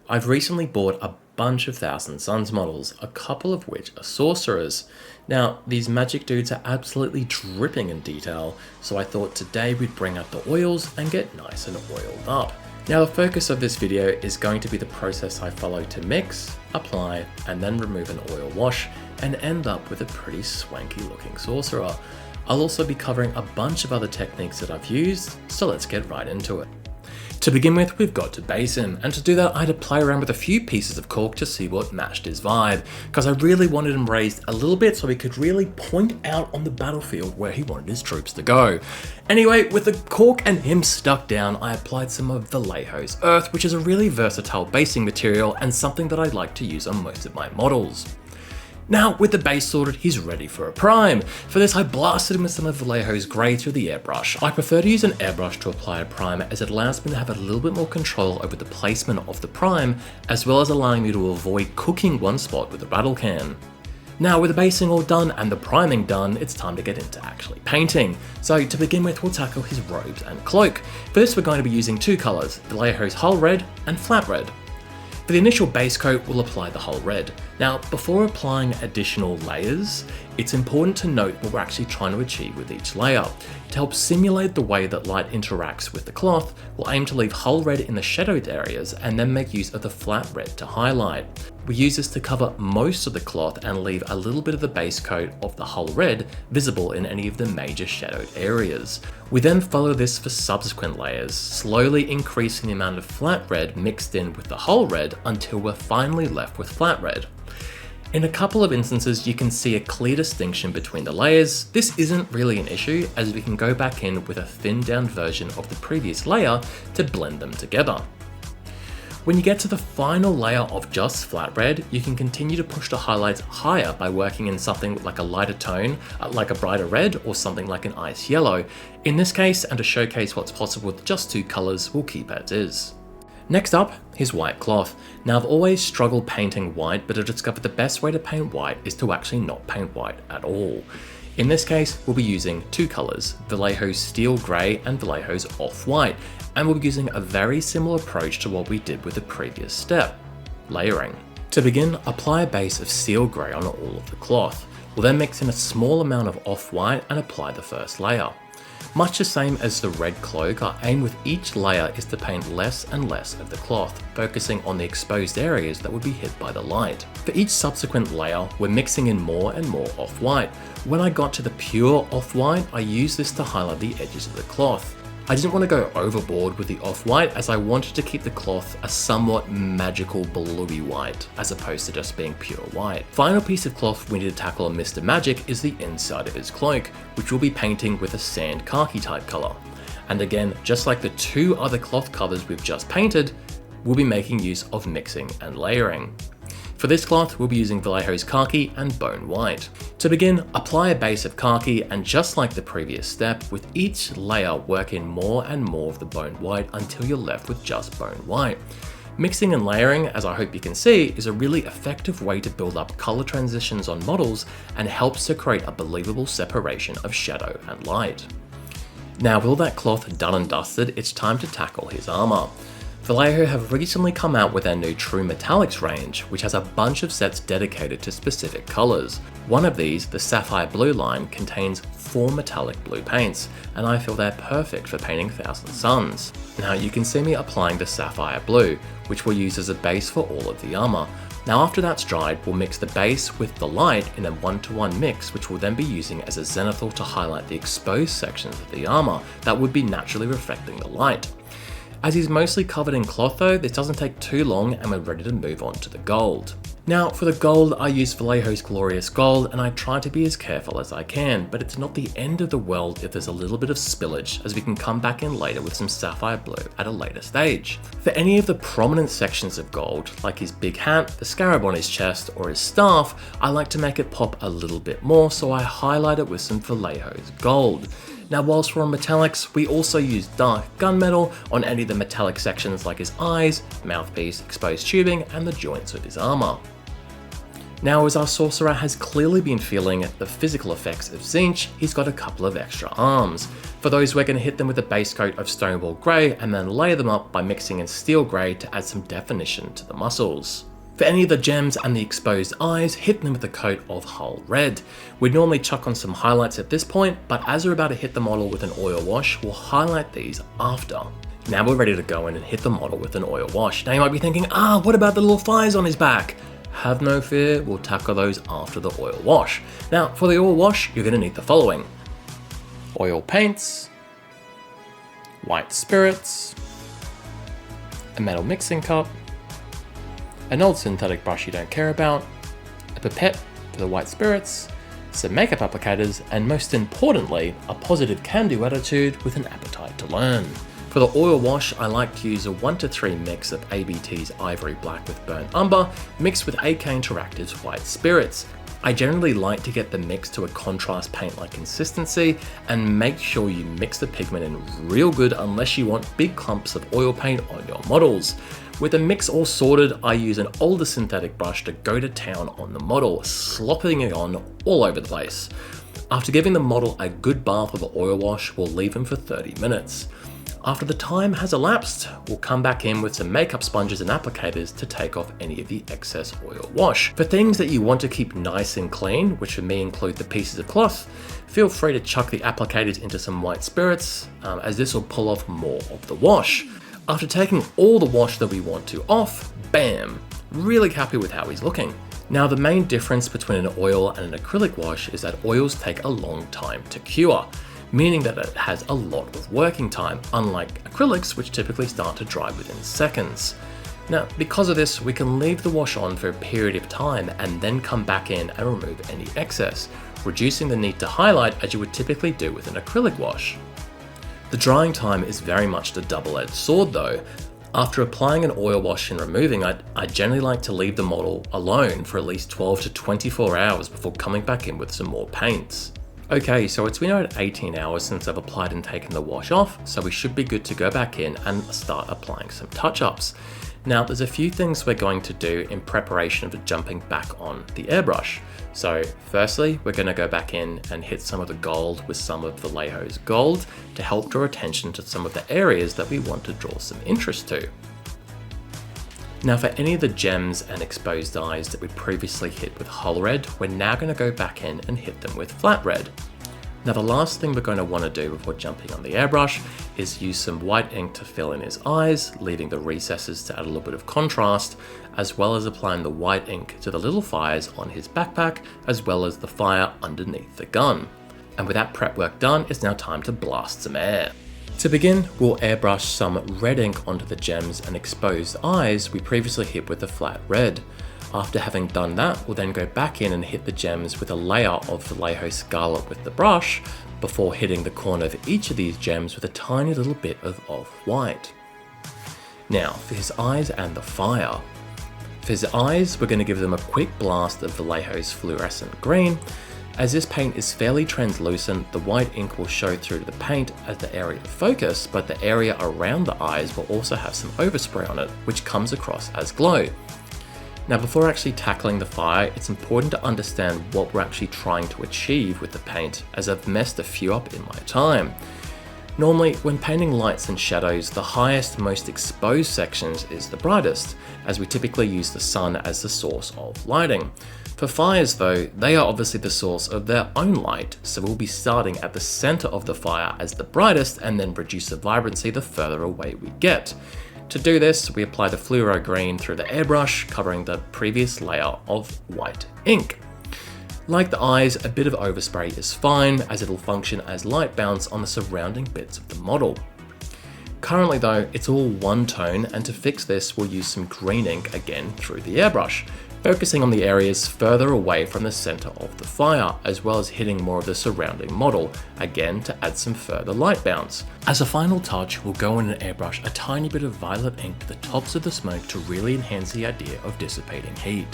I've recently bought a bunch of Thousand Suns models, a couple of which are sorcerers. Now, these magic dudes are absolutely dripping in detail, so I thought today we'd bring out the oils and get nice and oiled up. Now, the focus of this video is going to be the process I follow to mix, apply, and then remove an oil wash, and end up with a pretty swanky looking sorcerer. I'll also be covering a bunch of other techniques that I've used, so let's get right into it. To begin with, we've got to base him, and to do that I had to play around with a few pieces of cork to see what matched his vibe, because I really wanted him raised a little bit so he could really point out on the battlefield where he wanted his troops to go. Anyway, with the cork and him stuck down, I applied some of Vallejo's Earth, which is a really versatile basing material and something that I like to use on most of my models. Now, with the base sorted, he's ready for a prime. For this, I blasted him with some of Vallejo's Grey through the airbrush. I prefer to use an airbrush to apply a prime as it allows me to have a little bit more control over the placement of the prime, as well as allowing me to avoid cooking one spot with a rattle can. Now, with the basing all done and the priming done, it's time to get into actually painting. So to begin with, we'll tackle his robes and cloak. For this, we're going to be using two colours, Vallejo's Hull Red and Flat Red. For the initial base coat, we'll apply the Hull Red. Now, before applying additional layers, it's important to note what we're actually trying to achieve with each layer. To help simulate the way that light interacts with the cloth, we'll aim to leave Hull Red in the shadowed areas and then make use of the Flat Red to highlight. We use this to cover most of the cloth and leave a little bit of the base coat of the Hull Red visible in any of the major shadowed areas. We then follow this for subsequent layers, slowly increasing the amount of Flat Red mixed in with the Hull Red until we're finally left with Flat Red. In a couple of instances, you can see a clear distinction between the layers. This isn't really an issue, as we can go back in with a thinned down version of the previous layer to blend them together. When you get to the final layer of just Flat Red, you can continue to push the highlights higher by working in something like a lighter tone, like a brighter red, or something like an ice yellow. In this case, and to showcase what's possible with just two colours, we'll keep as is. Next up, his white cloth. Now, I've always struggled painting white, but I've discovered the best way to paint white is to actually not paint white at all. In this case, we'll be using two colours, Vallejo's Steel Grey and Vallejo's Off-White, and we'll be using a very similar approach to what we did with the previous step, layering. To begin, apply a base of Steel Grey on all of the cloth. We'll then mix in a small amount of Off-White and apply the first layer. Much the same as the red cloak, our aim with each layer is to paint less and less of the cloth, focusing on the exposed areas that would be hit by the light. For each subsequent layer, we're mixing in more and more off-white. When I got to the pure off-white, I used this to highlight the edges of the cloth. I didn't want to go overboard with the off-white as I wanted to keep the cloth a somewhat magical bluey white, as opposed to just being pure white. Final piece of cloth we need to tackle on Mr. Magic is the inside of his cloak, which we'll be painting with a sand khaki type colour. And again, just like the two other cloth colours we've just painted, we'll be making use of mixing and layering. For this cloth, we'll be using Vallejo's Khaki and Bone White. To begin, apply a base of khaki, and just like the previous step, with each layer work in more and more of the Bone White until you're left with just Bone White. Mixing and layering, as I hope you can see, is a really effective way to build up colour transitions on models and helps to create a believable separation of shadow and light. Now, with all that cloth done and dusted, it's time to tackle his armour. Vallejo have recently come out with their new True Metallics range, which has a bunch of sets dedicated to specific colours. One of these, the Sapphire Blue line, contains 4 metallic blue paints, and I feel they're perfect for painting Thousand Suns. Now, you can see me applying the Sapphire Blue, which we'll use as a base for all of the armour. Now, after that's dried, we'll mix the base with the light in a 1-to-1 mix, which we'll then be using as a zenithal to highlight the exposed sections of the armour that would be naturally reflecting the light. As he's mostly covered in cloth though, this doesn't take too long and we're ready to move on to the gold. Now, for the gold, I use Vallejo's Glorious Gold, and I try to be as careful as I can, but it's not the end of the world if there's a little bit of spillage, as we can come back in later with some Sapphire Blue at a later stage. For any of the prominent sections of gold, like his big hat, the scarab on his chest, or his staff, I like to make it pop a little bit more, so I highlight it with some Vallejo's Gold. Now, whilst we're on metallics, we also use dark gunmetal on any of the metallic sections like his eyes, mouthpiece, exposed tubing, and the joints of his armour. Now, as our sorcerer has clearly been feeling the physical effects of Tzeentch, he's got a couple of extra arms. For those, we're going to hit them with a base coat of Stonewall Grey and then layer them up by mixing in Steel Grey to add some definition to the muscles. For any of the gems and the exposed eyes, hit them with a coat of Hull Red. We'd normally chuck on some highlights at this point, but as we're about to hit the model with an oil wash, we'll highlight these after. Now we're ready to go in and hit the model with an oil wash. Now you might be thinking, what about the little fires on his back? Have no fear, we'll tackle those after the oil wash. Now, for the oil wash, you're going to need the following: oil paints, white spirits, a metal mixing cup, an old synthetic brush you don't care about, a pipette for the white spirits, some makeup applicators, and most importantly, a positive can-do attitude with an appetite to learn. For the oil wash, I like to use a 1-to-3 mix of ABT's Ivory Black with Burnt Umber, mixed with AK Interactive's White Spirits. I generally like to get the mix to a contrast paint-like consistency, and make sure you mix the pigment in real good unless you want big clumps of oil paint on your models. With the mix all sorted, I use an older synthetic brush to go to town on the model, slopping it on all over the place. After giving the model a good bath with the oil wash, we'll leave him for 30 minutes. After the time has elapsed, we'll come back in with some makeup sponges and applicators to take off any of the excess oil wash. For things that you want to keep nice and clean, which for me include the pieces of cloth, feel free to chuck the applicators into some white spirits, as this will pull off more of the wash. After taking all the wash that we want to off, bam! Really happy with how he's looking. Now, the main difference between an oil and an acrylic wash is that oils take a long time to cure, meaning that it has a lot of working time, unlike acrylics, which typically start to dry within seconds. Now, because of this, we can leave the wash on for a period of time and then come back in and remove any excess, reducing the need to highlight as you would typically do with an acrylic wash. The drying time is very much the double-edged sword though. After applying an oil wash and removing it, I generally like to leave the model alone for at least 12 to 24 hours before coming back in with some more paints. Okay, so it's been about 18 hours since I've applied and taken the wash off, so we should be good to go back in and start applying some touch-ups. Now, there's a few things we're going to do in preparation for jumping back on the airbrush. So firstly, we're going to go back in and hit some of the gold with some of Vallejo's gold to help draw attention to some of the areas that we want to draw some interest to. Now, for any of the gems and exposed eyes that we previously hit with Hull Red, we're now going to go back in and hit them with Flat Red. Now, the last thing we're going to want to do before jumping on the airbrush is use some white ink to fill in his eyes, leaving the recesses to add a little bit of contrast, as well as applying the white ink to the little fires on his backpack, as well as the fire underneath the gun. And with that prep work done, it's now time to blast some air. To begin, we'll airbrush some red ink onto the gems and exposed eyes we previously hit with the Flat Red. After having done that, we'll then go back in and hit the gems with a layer of Vallejo Scarlet with the brush, before hitting the corner of each of these gems with a tiny little bit of off-white. Now, for his eyes and the fire. For his eyes, we're going to give them a quick blast of Vallejo's fluorescent green. As this paint is fairly translucent, the white ink will show through to the paint as the area of focus, but the area around the eyes will also have some overspray on it, which comes across as glow. Now, before actually tackling the fire, it's important to understand what we're actually trying to achieve with the paint, as I've messed a few up in my time. Normally, when painting lights and shadows, the highest, most exposed sections is the brightest, as we typically use the sun as the source of lighting. For fires though, they are obviously the source of their own light, so we'll be starting at the center of the fire as the brightest and then reduce the vibrancy the further away we get. To do this, we apply the fluoro green through the airbrush, covering the previous layer of white ink. Like the eyes, a bit of overspray is fine, as it'll function as light bounce on the surrounding bits of the model. Currently though, it's all one tone, and to fix this, we'll use some green ink again through the airbrush, focusing on the areas further away from the center of the fire, as well as hitting more of the surrounding model, again to add some further light bounce. As a final touch, we'll go in and airbrush a tiny bit of violet ink to the tops of the smoke to really enhance the idea of dissipating heat.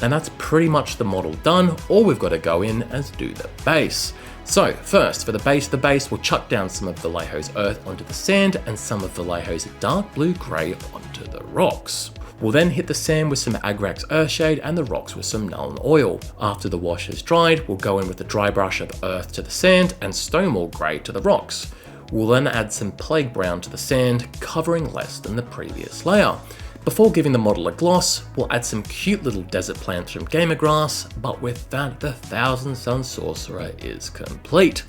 And that's pretty much the model done. All we've got to go in is do the base. So first, for the base we'll chuck down some of Vallejo's earth onto the sand and some of Vallejo's dark blue grey onto the rocks. We'll then hit the sand with some Agrax Earthshade and the rocks with some Nuln Oil. After the wash has dried, we'll go in with the dry brush of earth to the sand and Stonewall Grey to the rocks. We'll then add some Plague Brown to the sand, covering less than the previous layer. Before giving the model a gloss, we'll add some cute little desert plants from Gamer Grass, but with that, the Thousand Sun Sorcerer is complete.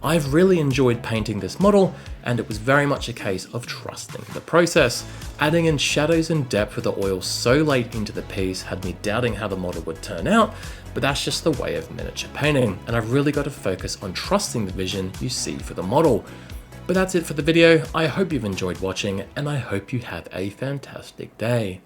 I've really enjoyed painting this model, and it was very much a case of trusting the process. Adding in shadows and depth with the oil so late into the piece had me doubting how the model would turn out, but that's just the way of miniature painting, and I've really got to focus on trusting the vision you see for the model. But that's it for the video. I hope you've enjoyed watching, and I hope you have a fantastic day.